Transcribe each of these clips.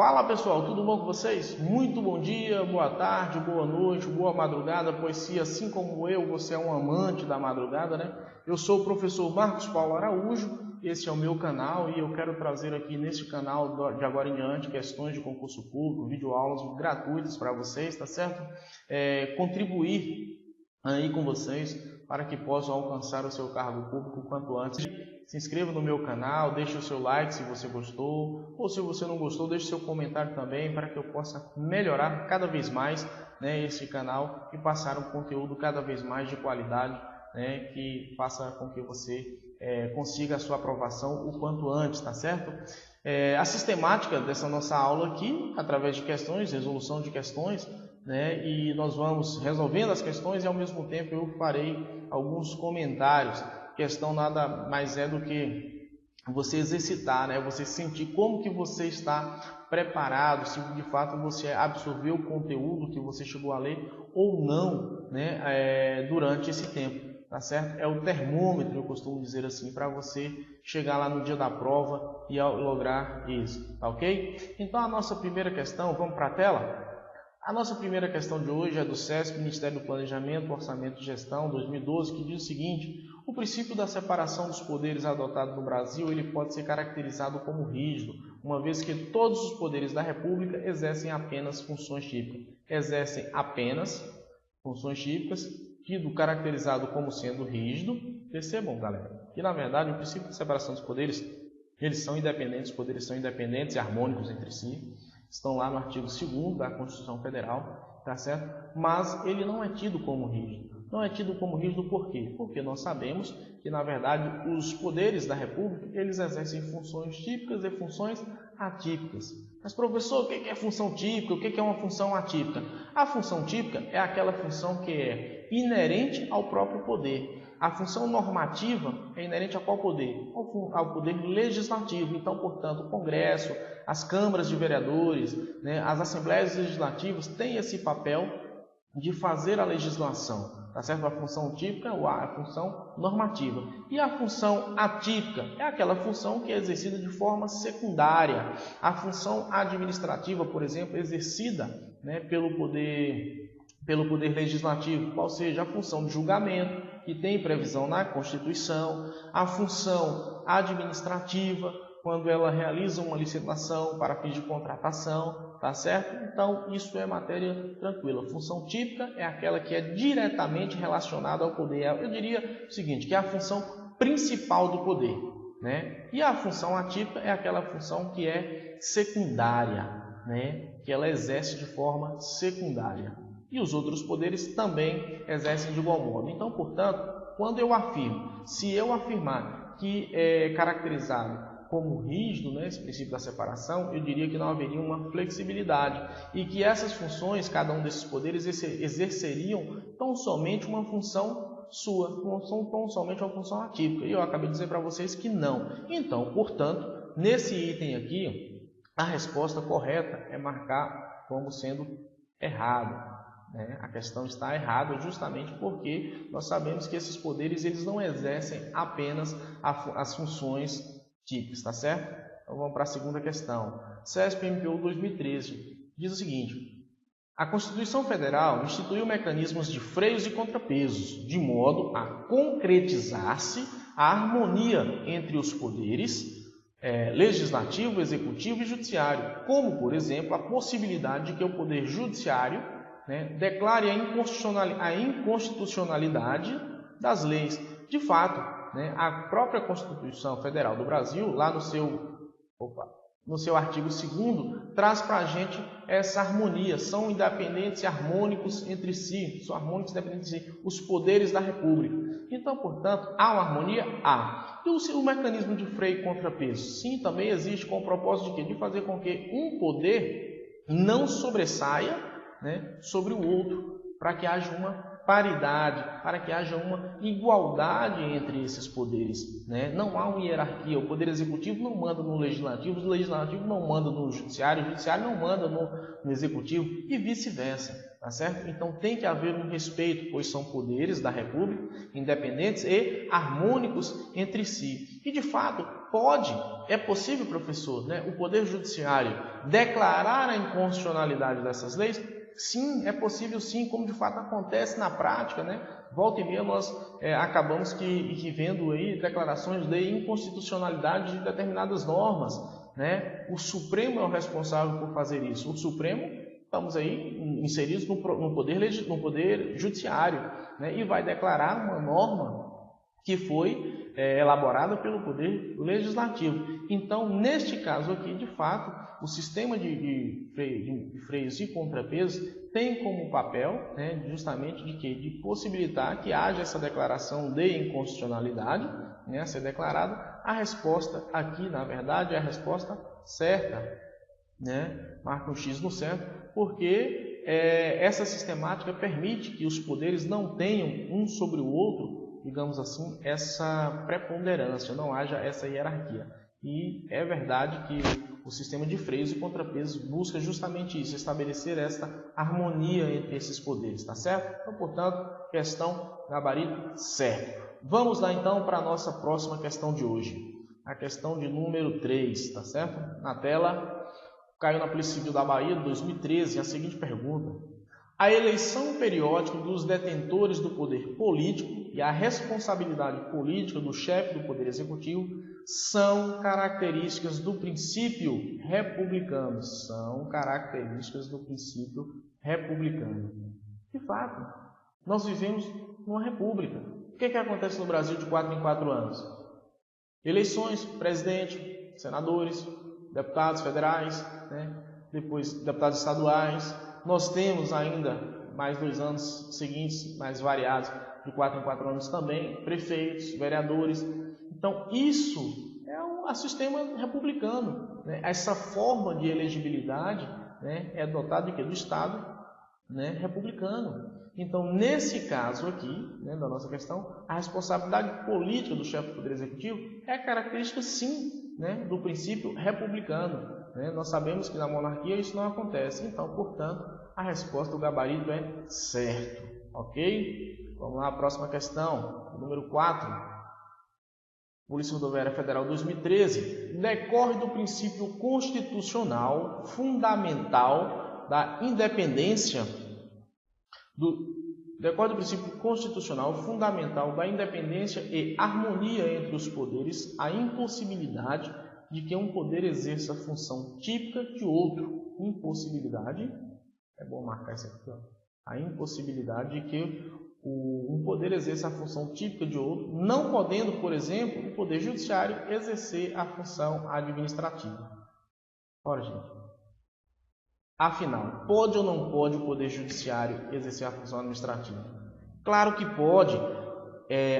Fala pessoal, tudo bom com vocês? Muito bom dia, boa tarde, boa noite, boa madrugada, pois se assim como eu, você é um amante da madrugada, né? Eu sou o professor Marcos Paulo Araújo, esse é o meu canal e eu quero trazer aqui neste canal de agora em diante questões de concurso público, videoaulas gratuitas para vocês, tá certo? Contribuir aí com vocês para que possam alcançar o seu cargo público o quanto antes. Se inscreva no meu canal, deixe o seu like se você gostou, ou se você não gostou, deixe seu comentário também para que eu possa melhorar cada vez mais, né, esse canal e passar um conteúdo cada vez mais de qualidade, né, que faça com que você consiga a sua aprovação o quanto antes, tá certo? A sistemática dessa nossa aula aqui, através de questões, resolução de questões, né, e nós vamos resolvendo as questões e ao mesmo tempo eu farei alguns comentários. Questão nada mais é do que você exercitar, né? Você sentir como que você está preparado, se de fato você absorveu o conteúdo que você chegou a ler ou não, né? Durante esse tempo, tá certo? É o termômetro, eu costumo dizer assim, para você chegar lá no dia da prova e lograr isso, tá ok? Então a nossa primeira questão, vamos para a tela? A nossa primeira questão de hoje é do SESP, Ministério do Planejamento, Orçamento e Gestão, 2012, que diz o seguinte: o princípio da separação dos poderes adotado no Brasil ele pode ser caracterizado como rígido, uma vez que todos os poderes da República exercem apenas funções típicas. Exercem apenas funções típicas, tido caracterizado como sendo rígido. Percebam, galera, que na verdade o princípio da separação dos poderes, eles são independentes, os poderes são independentes e harmônicos entre si. Estão lá no artigo 2º da Constituição Federal, tá certo? Mas ele não é tido como rígido. Não é tido como rígido por quê? Porque nós sabemos que, na verdade, os poderes da República, eles exercem funções típicas e funções atípicas. Mas, professor, o que é função típica? O que é uma função atípica? A função típica é aquela função que é inerente ao próprio poder. A função normativa é inerente a qual poder? Ao poder legislativo. Então, portanto, o Congresso, as câmaras de vereadores, né, as assembleias legislativas têm esse papel de fazer a legislação, tá certo? A função típica ou a função normativa. E a função atípica é aquela função que é exercida de forma secundária. A função administrativa, por exemplo, exercida, né, pelo poder legislativo, qual seja a função de julgamento, que tem previsão na Constituição, a função administrativa, quando ela realiza uma licitação para fins de contratação, tá certo? Então, isso é matéria tranquila. Função típica é aquela que é diretamente relacionada ao poder. Eu diria o seguinte, que é a função principal do poder, né? E a função atípica é aquela função que é secundária, né? Que ela exerce de forma secundária. E os outros poderes também exercem de igual modo. Então, portanto, quando eu afirmo, se eu afirmar que é caracterizado como rígido, né, esse princípio da separação, eu diria que não haveria uma flexibilidade e que essas funções, cada um desses poderes, exerceriam tão somente uma função sua, não são tão somente uma função atípica. E eu acabei de dizer para vocês que não. Então, portanto, nesse item aqui, a resposta correta é marcar como sendo errado. A questão está errada justamente porque nós sabemos que esses poderes eles não exercem apenas as funções típicas, tá certo? Então vamos para a segunda questão. CESP-MPU 2013 diz o seguinte: a Constituição Federal instituiu mecanismos de freios e contrapesos, de modo a concretizar-se a harmonia entre os poderes legislativo, executivo e judiciário, como, por exemplo, a possibilidade de que o poder judiciário, né, declare a inconstitucionalidade das leis. De fato, né, a própria Constituição Federal do Brasil, lá no seu artigo 2º, traz para a gente essa harmonia. São independentes e harmônicos entre si, são harmônicos e independentes entre si, os poderes da República. Então, portanto, há uma harmonia? Há. E o mecanismo de freio e contrapeso? Sim, também existe, com o propósito de quê? De fazer com que um poder não sobressaia, né, sobre o outro, para que haja uma paridade, para que haja uma igualdade entre esses poderes, né? Não há uma hierarquia, o poder executivo não manda no legislativo, o legislativo não manda no judiciário, o judiciário não manda no executivo e vice-versa, tá certo? Então tem que haver um respeito, pois são poderes da República, independentes e harmônicos entre si. E de fato, é possível, professor, né, o Poder Judiciário declarar a inconstitucionalidade dessas leis? Sim, é possível sim, como de fato acontece na prática, né? Volta e meia nós acabamos que vendo aí declarações de inconstitucionalidade de determinadas normas, né? O Supremo é o responsável por fazer isso. O Supremo, estamos aí inseridos no poder judiciário, né? E vai declarar uma norma que foi elaborada pelo Poder Legislativo. Então, neste caso aqui, de fato, o sistema de freios e contrapesos tem como papel, né, justamente de possibilitar que haja essa declaração de inconstitucionalidade, né, a ser declarada. A resposta aqui, na verdade, é a resposta certa, né? Marca um X no certo, porque essa sistemática permite que os poderes não tenham um sobre o outro, digamos assim, essa preponderância, não haja essa hierarquia. E é verdade que o sistema de freios e contrapesos busca justamente isso, estabelecer esta harmonia entre esses poderes, tá certo? Então, portanto, questão gabarito certo. Vamos lá então para a nossa próxima questão de hoje, a questão de número 3, tá certo? Na tela, caiu na Polícia Civil da Bahia, 2013, a seguinte pergunta: a eleição periódica dos detentores do poder político e a responsabilidade política do chefe do Poder Executivo são características do princípio republicano. São características do princípio republicano. De fato, nós vivemos numa república. O que acontece no Brasil de 4 em 4 anos? Eleições, presidente, senadores, deputados federais, né? Depois deputados estaduais. Nós temos ainda mais 2 anos seguintes, mais variados, de 4 em 4 anos também, prefeitos, vereadores. Então, isso é o sistema republicano, né? Essa forma de elegibilidade, né, é dotada do Estado, né, republicano. Então, nesse caso aqui, né, da nossa questão, a responsabilidade política do chefe do Poder Executivo é característica, sim, né, do princípio republicano. Né? Nós sabemos que na monarquia isso não acontece. Então, portanto, a resposta do gabarito é certo. Ok? Vamos lá, a próxima questão, número 4. Polícia Rodoviária Federal 2013, decorre do princípio constitucional fundamental da independência e harmonia entre os poderes a impossibilidade de que um poder exerça a função típica de outro. Impossibilidade, é bom marcar isso aqui, ó. A impossibilidade de que um poder exerça a função típica de outro, não podendo, por exemplo, o Poder Judiciário exercer a função administrativa. Ora, gente, afinal, pode ou não pode o Poder Judiciário exercer a função administrativa? Claro que pode.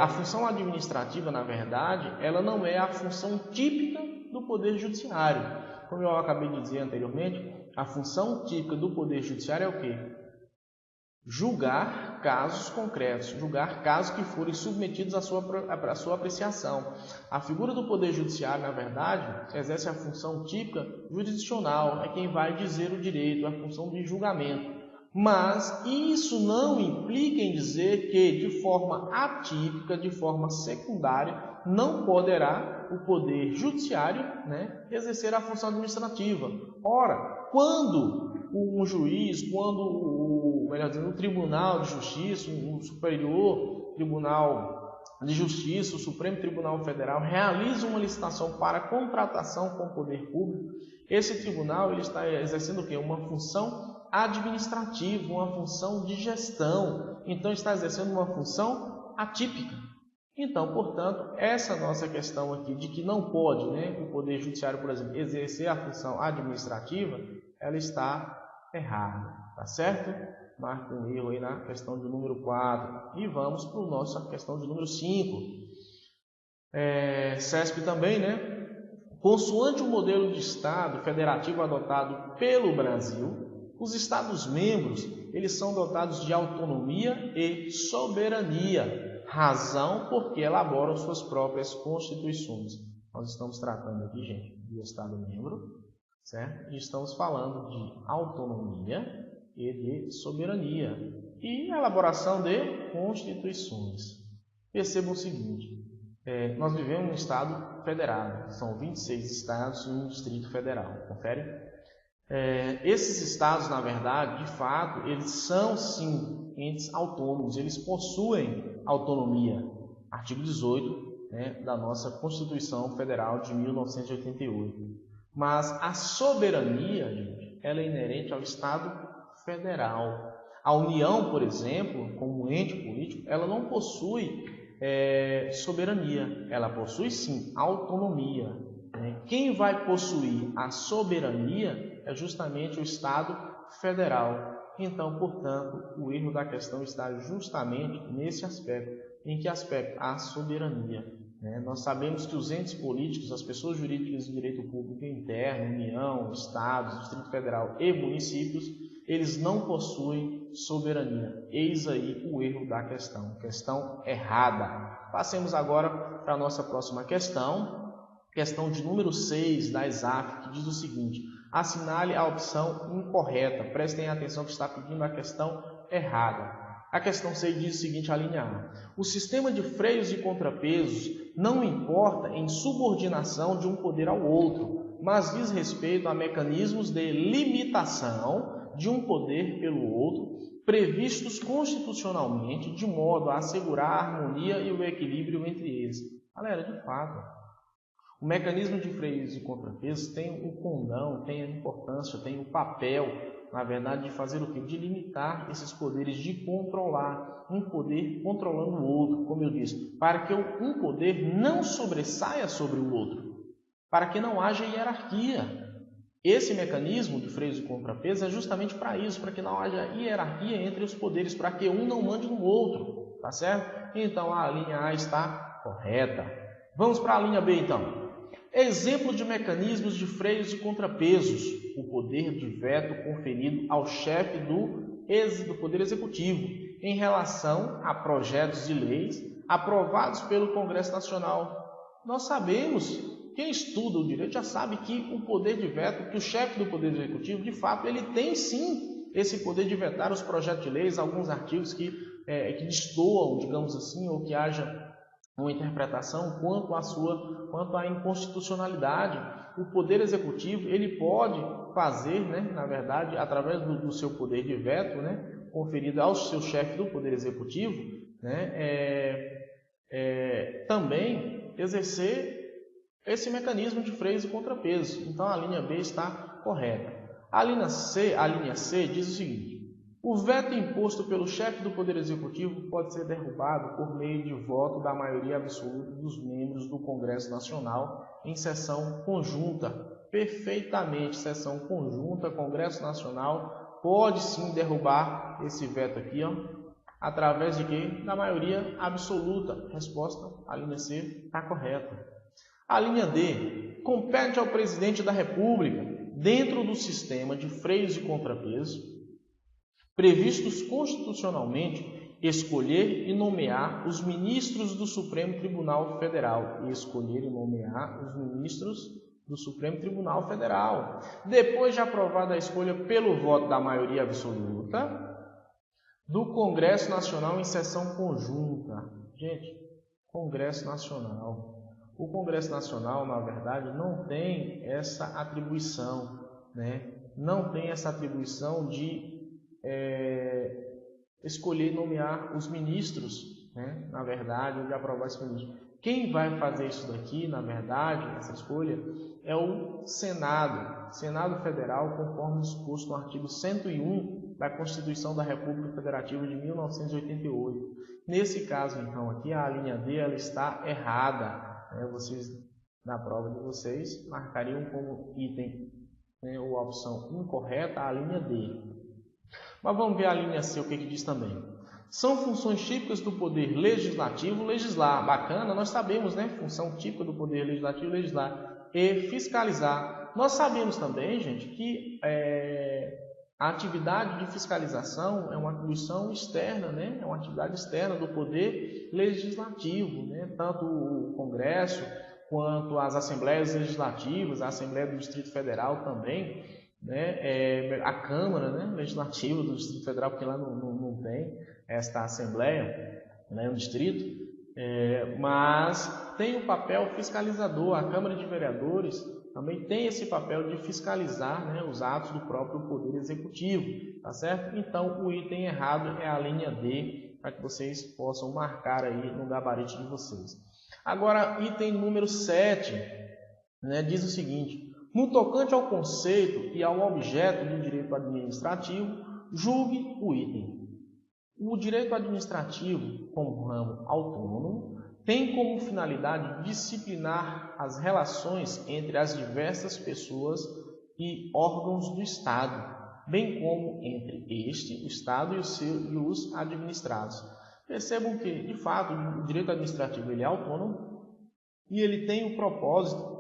A função administrativa, na verdade, ela não é a função típica do Poder Judiciário. Como eu acabei de dizer anteriormente, a função típica do Poder Judiciário é o quê? Julgar casos concretos, julgar casos que forem submetidos à sua apreciação. A figura do Poder Judiciário, na verdade, exerce a função típica jurisdicional, é quem vai dizer o direito, a função de julgamento. Mas isso não implica em dizer que, de forma atípica, de forma secundária, não poderá o Poder Judiciário, né, exercer a função administrativa. Ora, quando um juiz, o Tribunal de Justiça, o Superior Tribunal de Justiça, o Supremo Tribunal Federal, realiza uma licitação para contratação com o poder público, esse tribunal ele está exercendo o quê? Uma função administrativa, uma função de gestão. Então, está exercendo uma função atípica. Então, portanto, essa nossa questão aqui de que não pode, né, o Poder Judiciário, por exemplo, exercer a função administrativa, ela está errada, tá certo? Marca um erro aí na questão de número 4. E vamos para a nossa questão de número 5. CESP também, né? Consoante o modelo de Estado federativo adotado pelo Brasil, Os Estados-membros, eles são dotados de autonomia e soberania, razão porque elaboram suas próprias constituições. Nós estamos tratando aqui, gente, do Estado-membro, certo? E estamos falando de autonomia e de soberania e elaboração de constituições. Percebam o seguinte, nós vivemos em um Estado federado, são 26 estados e um Distrito Federal, confere? Esses estados, na verdade, de fato, eles são sim entes autônomos, eles possuem autonomia. Artigo 18, da nossa Constituição Federal de 1988. Mas a soberania, gente, ela é inerente ao Estado federal. A União, por exemplo, como ente político, ela não possui soberania, ela possui sim autonomia. Quem vai possuir a soberania é justamente o Estado federal. Então, portanto, o erro da questão está justamente nesse aspecto. Em que aspecto? A soberania. Nós sabemos que os entes políticos, as pessoas jurídicas de direito público interno, União, Estados, Distrito Federal e municípios, eles não possuem soberania. Eis aí o erro da questão. Questão errada. Passemos agora para a nossa próxima questão. Questão de número 6 da ESAF, que diz o seguinte: assinale a opção incorreta. Prestem atenção que está pedindo a questão errada. A questão 6 diz o seguinte, a linha A. O sistema de freios e contrapesos não importa em subordinação de um poder ao outro, mas diz respeito a mecanismos de limitação de um poder pelo outro, previstos constitucionalmente, de modo a assegurar a harmonia e o equilíbrio entre eles. Galera, de fato, o mecanismo de freios e contrapesos tem o condão, tem a importância, tem o papel, na verdade, de fazer o quê? De limitar esses poderes, de controlar, um poder controlando o outro, como eu disse, para que um poder não sobressaia sobre o outro, para que não haja hierarquia. Esse mecanismo de freios e contrapesos é justamente para isso, para que não haja hierarquia entre os poderes, para que um não mande no outro, tá certo? Então, a linha A está correta. Vamos para a linha B, então. Exemplo de mecanismos de freios e contrapesos. O poder de veto conferido ao chefe do Poder Executivo em relação a projetos de leis aprovados pelo Congresso Nacional. Nós sabemos, quem estuda o direito já sabe que o poder de veto, que o chefe do Poder Executivo, de fato, ele tem sim esse poder de vetar os projetos de leis, alguns artigos que destoam, digamos assim, ou que haja uma interpretação quanto à inconstitucionalidade. O Poder Executivo, ele pode fazer, na verdade, através do seu poder de veto, conferido ao seu chefe do Poder Executivo, também exercer esse mecanismo de freios e contrapesos. Então, a linha B está correta. A linha C diz o seguinte: o veto imposto pelo chefe do Poder Executivo pode ser derrubado por meio de voto da maioria absoluta dos membros do Congresso Nacional em sessão conjunta. Perfeitamente, sessão conjunta, Congresso Nacional pode sim derrubar esse veto aqui, através de quê? Da maioria absoluta. Resposta, a linha C está correta. A linha D, compete ao presidente da República, dentro do sistema de freios e contrapesos, previstos constitucionalmente, escolher e nomear os ministros do Supremo Tribunal Federal. Escolher e nomear os ministros do Supremo Tribunal Federal. Depois de aprovada a escolha pelo voto da maioria absoluta do Congresso Nacional em sessão conjunta. Gente, Congresso Nacional. O Congresso Nacional, na verdade, não tem essa atribuição, Não tem essa atribuição de escolher e nomear os ministros, na verdade, ou de aprovar esse ministro. Quem vai fazer isso daqui, na verdade, essa escolha, é o Senado Federal, conforme disposto no artigo 101 da Constituição da República Federativa de 1988. Nesse caso, então, aqui a linha D ela está errada. Vocês, na prova de vocês, marcariam como item ou a opção incorreta a linha D. Mas vamos ver a linha C, o que diz também. São funções típicas do Poder Legislativo legislar. Bacana, nós sabemos, função típica do Poder Legislativo legislar e fiscalizar. Nós sabemos também, gente, que A atividade de fiscalização é uma atribuição externa, né? É uma atividade externa do Poder Legislativo, né? Tanto o Congresso quanto as Assembleias Legislativas, a Assembleia do Distrito Federal também, né? A Câmara, né? Legislativa do Distrito Federal, porque lá não tem esta Assembleia, né? No Distrito, mas tem o papel fiscalizador. A Câmara de Vereadores também tem esse papel de fiscalizar, né, os atos do próprio Poder Executivo, tá certo? Então, o item errado é a linha D, para que vocês possam marcar aí no gabarito de vocês. Agora, item número 7, né, diz o seguinte: no tocante ao conceito e ao objeto do direito administrativo, julgue o item. O direito administrativo, como ramo autônomo, tem como finalidade disciplinar as relações entre as diversas pessoas e órgãos do Estado, bem como entre este, o Estado, e os administrados. Percebam que, de fato, o direito administrativo ele é autônomo e ele tem o propósito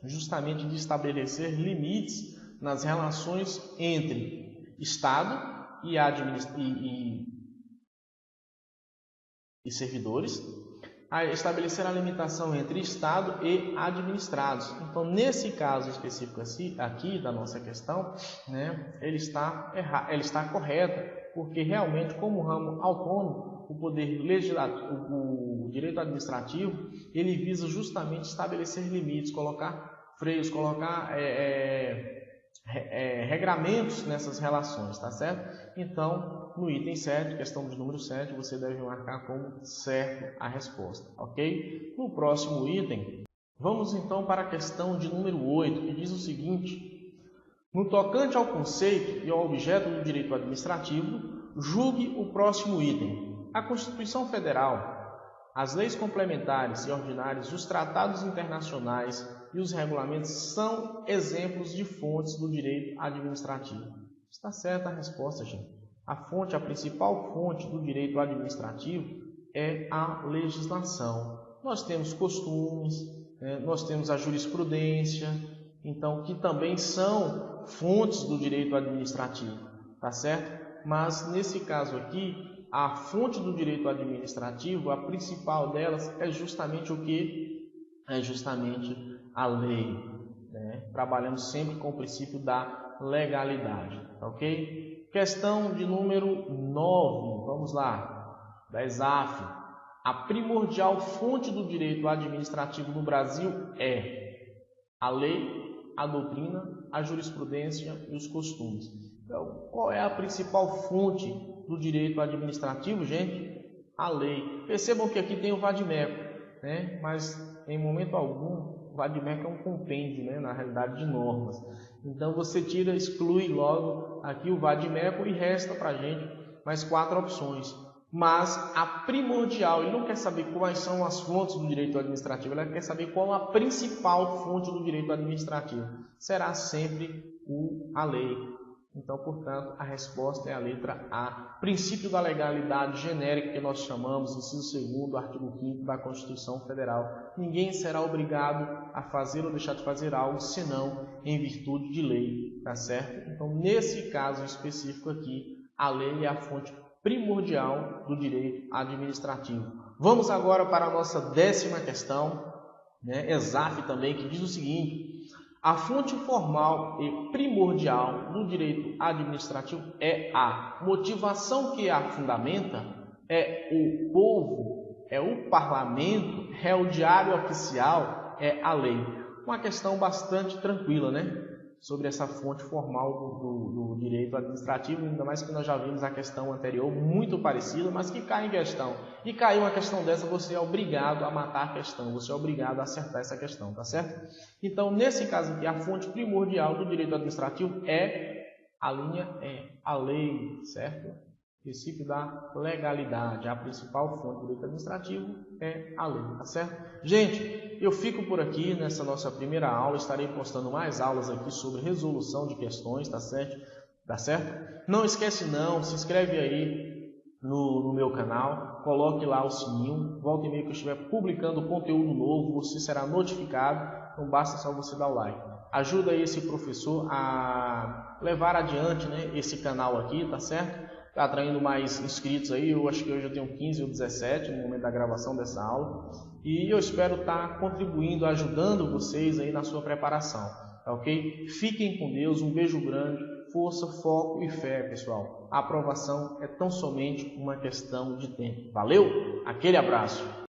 justamente de estabelecer limites nas relações entre Estado e servidores, a estabelecer a limitação entre Estado e administrados. Então, nesse caso específico aqui da nossa questão, né, ele está correta, porque realmente, como ramo autônomo, o poder legislativo, o direito administrativo, ele visa justamente estabelecer limites, colocar freios, colocar regramentos nessas relações, tá certo? Então, no item 7, questão de número 7, você deve marcar como certo a resposta, ok? No próximo item, vamos então para a questão de número 8, que diz o seguinte: no tocante ao conceito e ao objeto do direito administrativo, julgue o próximo item. A Constituição Federal, as leis complementares e ordinárias, os tratados internacionais e os regulamentos são exemplos de fontes do direito administrativo. Está certa a resposta, gente. A principal fonte do direito administrativo é a legislação. Nós temos costumes, nós temos a jurisprudência, então, que também são fontes do direito administrativo, tá certo? Mas, nesse caso aqui, a fonte do direito administrativo, a principal delas, é justamente o que? É justamente a lei, né? Trabalhamos sempre com o princípio da legalidade, ok? Questão de número 9, vamos lá, da ESAF. A primordial fonte do direito administrativo no Brasil é a lei, a doutrina, a jurisprudência e os costumes. Então, qual é a principal fonte do direito administrativo, gente? A lei. Percebam que aqui tem o vade-mecum, né? Mas em momento algum, o vade-mecum é um compêndio, né? Na realidade, de normas. Então, você exclui logo aqui o vade-mecum e resta para a gente mais 4 opções. Mas a primordial, ele não quer saber quais são as fontes do direito administrativo, ele quer saber qual a principal fonte do direito administrativo. Será sempre a lei. Então, portanto, a resposta é a letra A. Princípio da legalidade genérica que nós chamamos, inciso 2º, artigo 5º da Constituição Federal. Ninguém será obrigado a fazer ou deixar de fazer algo, senão em virtude de lei, tá certo? Então, nesse caso específico aqui, a lei é a fonte primordial do direito administrativo. Vamos agora para a nossa 10ª questão, né? ESAF também, que diz o seguinte: a fonte formal e primordial do direito administrativo é a motivação que a fundamenta, é o povo, é o parlamento, é o diário oficial, é a lei. Uma questão bastante tranquila, né? Sobre essa fonte formal do direito administrativo, ainda mais que nós já vimos a questão anterior, muito parecida, mas que cai em questão. E caiu uma questão dessa, você é obrigado a matar a questão, você é obrigado a acertar essa questão, tá certo? Então, nesse caso aqui, a fonte primordial do direito administrativo é a linha a lei, certo? Princípio da legalidade. A principal fonte do direito administrativo é a lei, tá certo? Gente, eu fico por aqui nessa nossa primeira aula. Estarei postando mais aulas aqui sobre resolução de questões, tá certo? Tá certo? Não esquece não, se inscreve aí no meu canal, coloque lá o sininho. Volta e meia que eu estiver publicando conteúdo novo, você será notificado. Então basta só você dar o like. Ajuda esse professor a levar adiante, né, esse canal aqui, tá certo? Tá atraindo mais inscritos aí, eu acho que hoje eu tenho 15 ou 17 no momento da gravação dessa aula. E eu espero estar contribuindo, ajudando vocês aí na sua preparação, tá ok? Fiquem com Deus, um beijo grande, força, foco e fé, pessoal. A aprovação é tão somente uma questão de tempo. Valeu? Aquele abraço!